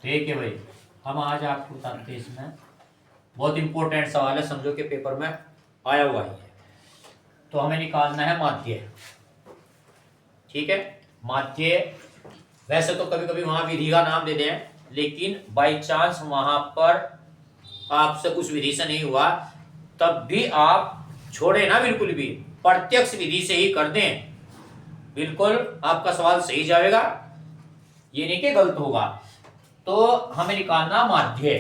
ठीक है भाई, हम आज आपको बताते हैं, इसमें बहुत इंपॉर्टेंट सवाल है, समझो कि पेपर में आया हुआ है। तो हमें निकालना है माध्य। ठीक है, माध्य वैसे तो कभी कभी वहां विधि का नाम दे दें, लेकिन बाई चांस वहां पर आपसे उस विधि से नहीं हुआ, तब भी आप छोड़े ना, बिल्कुल भी प्रत्यक्ष विधि से ही कर दें, बिल्कुल आपका सवाल सही जाएगा, ये नहीं कि गलत होगा। तो हमें निकालना माध्य।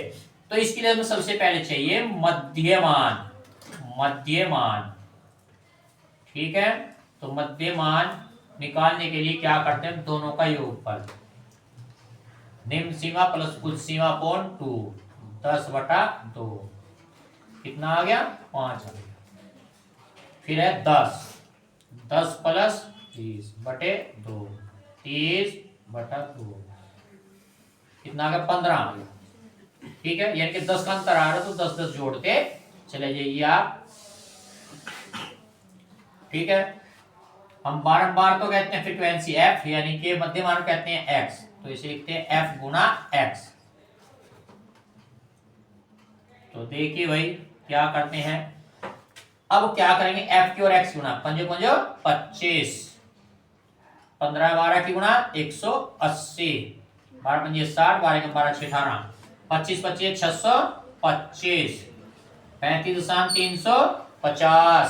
तो इसके लिए हमें सबसे पहले चाहिए मध्यमान। मध्यमान, ठीक है। तो मध्यमान निकालने के लिए क्या करते हैं, दोनों का योगफल, निम्न सीमा प्लस उच्च सीमा अपॉन 2, 10/2 कितना आ गया, 5 आ गया। फिर है 10, 10 प्लस 30/2, 30/2 कितना आ गया, 15 आ गया। ठीक है, यानी कि 10 का अंतर आ रहा है, तो 10-10 जोड़ते चले जाइए आप। ठीक है, हम बारंबार तो कहते हैं फ्रीक्वेंसी एफ, यानी कि मध्यमान कहते हैं एक्स, तो इसे लिखते हैं एफ गुना एक्स। तो देखिए भाई क्या करते हैं, अब क्या करेंगे, एफ की और एक्स गुना, 5 5 25, 15 12 की गुना 180, 12 5 60, 12 12 6 18, 25 25 625, 35 350,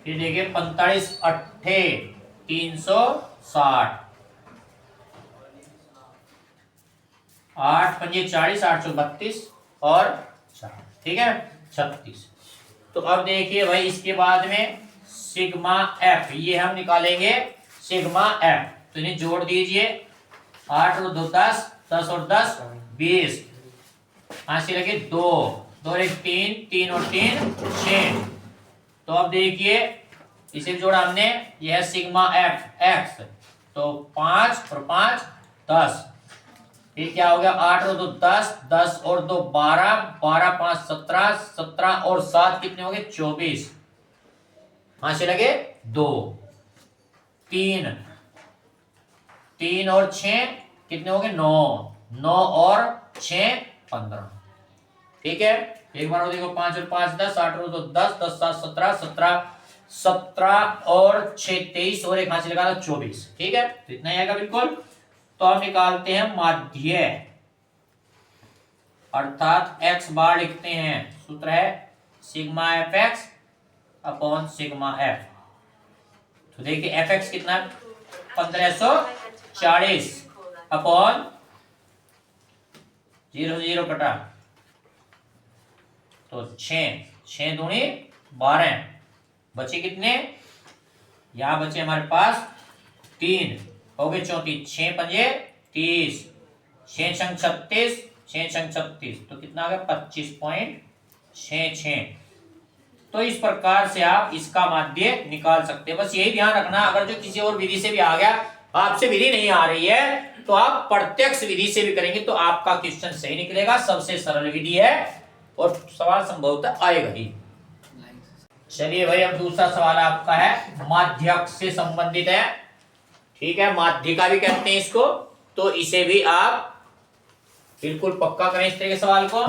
फिर देखिए 45 8 360, 8 5 40, 832 और 4, ठीक है 36। तो अब देखिए भाई इसके बाद में सिग्मा एफ, ये हम निकालेंगे सिग्मा एफ। तो इन्हें जोड़ दीजिए, 8 और 2 10, 10 और 10 20, हासिल लगे 2, 2 और 1 3, 3 और 3 6। तो अब देखिए इसे जोड़ा हमने, यह है सिग्मा एफ एक्स, तो 5 और 5 10, फिर क्या हो गया, 8 और 2 10, 10 और 2 12, 12 5 17, 17 और 7 कितने हो गए, 24, वहां से लगे 2, 3, 3 और 6 कितने हो गए, 9, 9 और 6 15। ठीक है, एक बार देखो, 5 और 5 10, 8 और 2 10, 10 7 17, 17 17 और 6 23 और एक हाथ से लगा 24। ठीक है, तो इतना ही आएगा बिल्कुल। तो हम निकालते हैं माध्य, अर्थात x बार लिखते हैं, सूत्र है sigma F x upon sigma F. तो देखिए एफ एक्स कितना, 1540 अपॉन 0 0 कटा, तो 6 दूनी 12, बचे कितने, यहां बचे हमारे पास 3, हो गए 34, 6 पंजे 30, 6 छंग 36, 6 छंग 36, तो कितना आ गया 25.66। तो इस प्रकार से आप इसका माध्य निकाल सकते हैं। बस यही ध्यान रखना, अगर जो किसी और विधि से भी आ गया, आपसे विधि नहीं आ रही है, तो आप प्रत्यक्ष विधि से भी करेंगे तो आपका क्वेश्चन सही निकलेगा। सबसे सरल विधि है और सवाल संभवतः आएगा ही। चलिए भाई, अब दूसरा सवाल आपका है माध्यक से संबंधित है। ठीक है, माध्यिका भी कहते हैं इसको, तो इसे भी आप बिल्कुल पक्का करें इस तरह के सवाल को।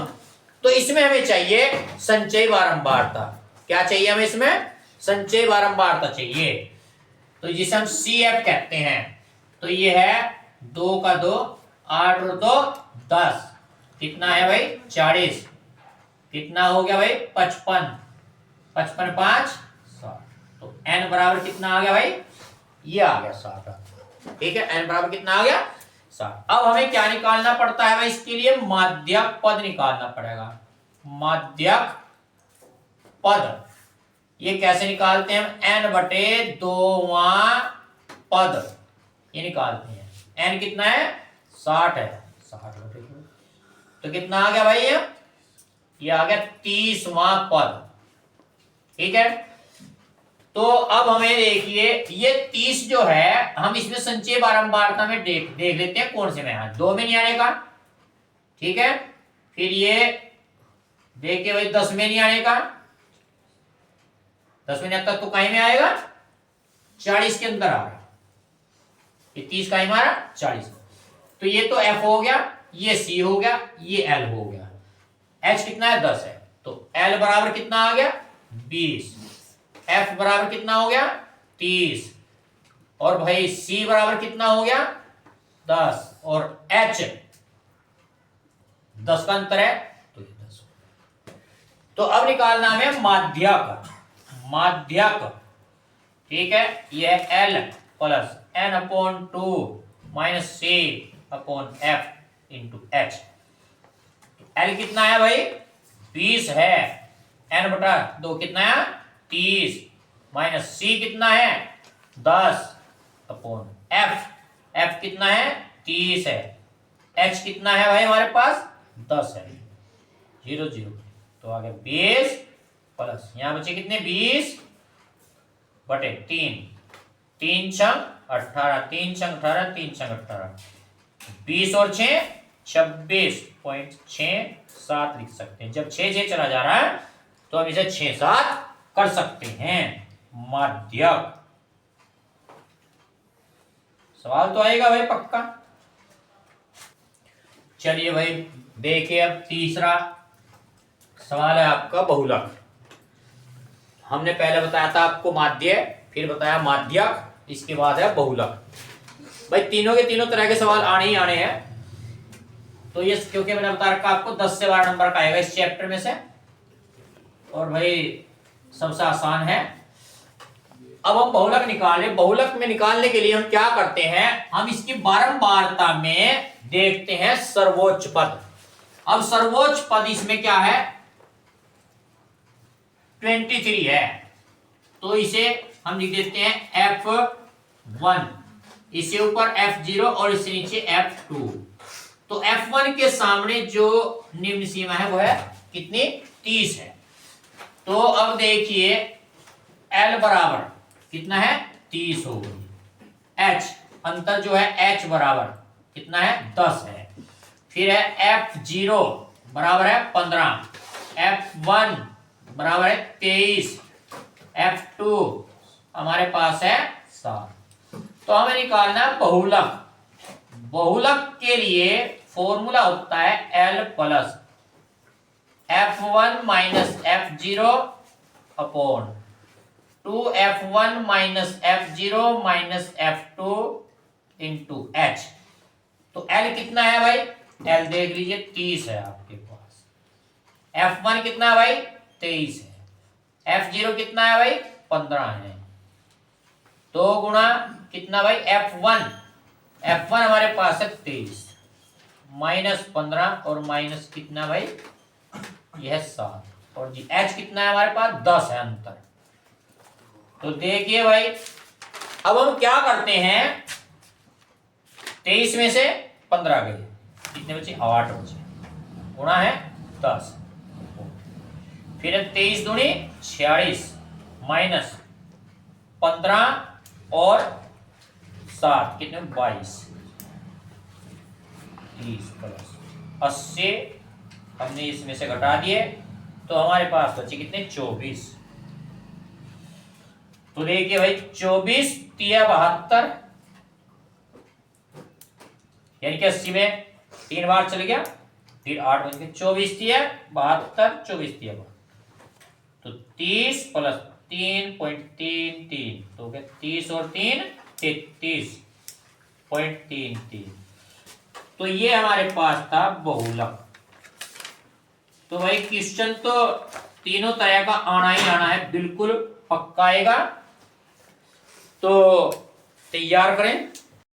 तो इसमें हमें चाहिए संचय बारंबारता। क्या चाहिए हमें इसमें, संचय बारंबारता चाहिए, तो जिसे हम CF कहते हैं। तो ये है 2 का 2, 8 और 2 10, कितना है भाई 40, कितना हो गया भाई 55, 55 5 60, तो n बराबर कितना आ गया भाई, ये आ गया 60। ठीक है, n बराबर कितना आ गया 60। अब हमें क्या निकालना पड़ता है भाई, इसके लिए माध्यक पद निकालना पड़ेगा। माध्यक पद, ये कैसे निकालते हैं हम, n/2वां पद, ये निकालते हैं। n कितना है 60 है, 60/2, तो कितना आ गया भाई, ये आ गया 30वां पद। ठीक है, तो अब हमें देखिए ये 30 जो है, हम इसमें संचय बारंबारता में देख लेते हैं कौन से में है, 2 में नहीं आने का। ठीक है, फिर ये देखिए भाई 10 में नहीं आने का, 10 में तक तो कहीं में आएगा, 40 के अंदर आ रहा है, ये 30 कहीं मारा 40, तो ये तो f हो गया। ये सी हो गया, ये एल हो गया। एच कितना है 10 है, तो एल बराबर कितना आ गया 20, एफ बराबर कितना हो गया 30, और भाई सी बराबर कितना हो गया 10, और एच 10 का अंतर है तो ये 10। तो अब निकालना हमें माध्यक, माध्यक, ठीक है। ये L plus N upon 2 minus C upon F into H. L कितना है भाई 20 है, एन बटा 2 कितना है 30, माइनस सी कितना है 10 अपॉन एफ, एफ कितना है 30 है, एच कितना है भाई हमारे पास 10 है, 0 0, तो आ गया 20 प्लस यहां बचे कितने 20 बटे 3, 3 छंग 18, 3 छंग 18, 3 छंग 18, 20 और 6 26.67 लिख सकते हैं। जब 6 6 चला जा रहा है तो हम इसे 6 7 कर सकते हैं। माध्यक सवाल तो आएगा भाई पक्का। चलिए भाई देखिए, अब तीसरा सवाल है आपका बहुलक। हमने पहले बताया था आपको माध्य, फिर बताया माध्यक, इसके बाद है बहुलक। भाई तीनों के तीनों तरह के सवाल आने ही आने हैं। तो ये क्योंकि मैंने बता रखा आपको 10 से 12 नंबर का आएगा इस चैप्टर में से, और भाई सबसे आसान है। अब हम बहुलक निकाले, बहुलक में निकालने के लिए हम क्या करते हैं, हम इसकी बारंबारता में देखते हैं सर्वोच्च पद। अब सर्वोच्च पद इसमें क्या है 23 है, तो इसे हम लिख देते हैं F1, इससे ऊपर F0 और इससे नीचे F2। तो F1 के सामने जो निम्न सीमा है वो है कितनी 30 है। तो अब देखिए L बराबर कितना है 30 हो गई, H अंतर जो है H बराबर कितना है 10 है, फिर है F0 बराबर है 15, F1 बराबर है 23, F2 हमारे पास है 7। तो हमें निकालना है बहुलक। बहुलक के लिए फॉर्मूला होता है L plus F1 minus F0 upon 2F1 minus F0 minus F2 into H। तो L कितना है भाई, L देख लीजिए 30 है आपके पास, F1 कितना है भाई 23 है, F0 कितना है भाई 15 है, 2 गुणा कितना भाई F1, F1 हमारे पास है 23 माइनस 15 और माइनस कितना भाई यह 7, और जी H कितना है हमारे पास 10 है अंतर। तो देखिए भाई अब हम क्या करते हैं, 23 में से 15 गए, कितने बचे 8 बचे, गुणा है 10, फिर 23 दूनी 46 माइनस 15 और 7 कितने 22, 30 प्लस 80 हमने इसमें से घटा दिए, तो हमारे पास बचे कितने 24। तो देखिए भाई 24 तिया 72, यानी कि 80 में 3 बार चल गया, फिर 8 बन गए, 24 तिया 72, 24 तिया 72, तो 30 प्लस 3.33, तो क्या 30 और 3 33.33। तो ये हमारे पास था बहुलक। तो भाई क्वेश्चन तो तीनों तरह का आना ही आना है, बिल्कुल पक्का आएगा। तो तैयार करें।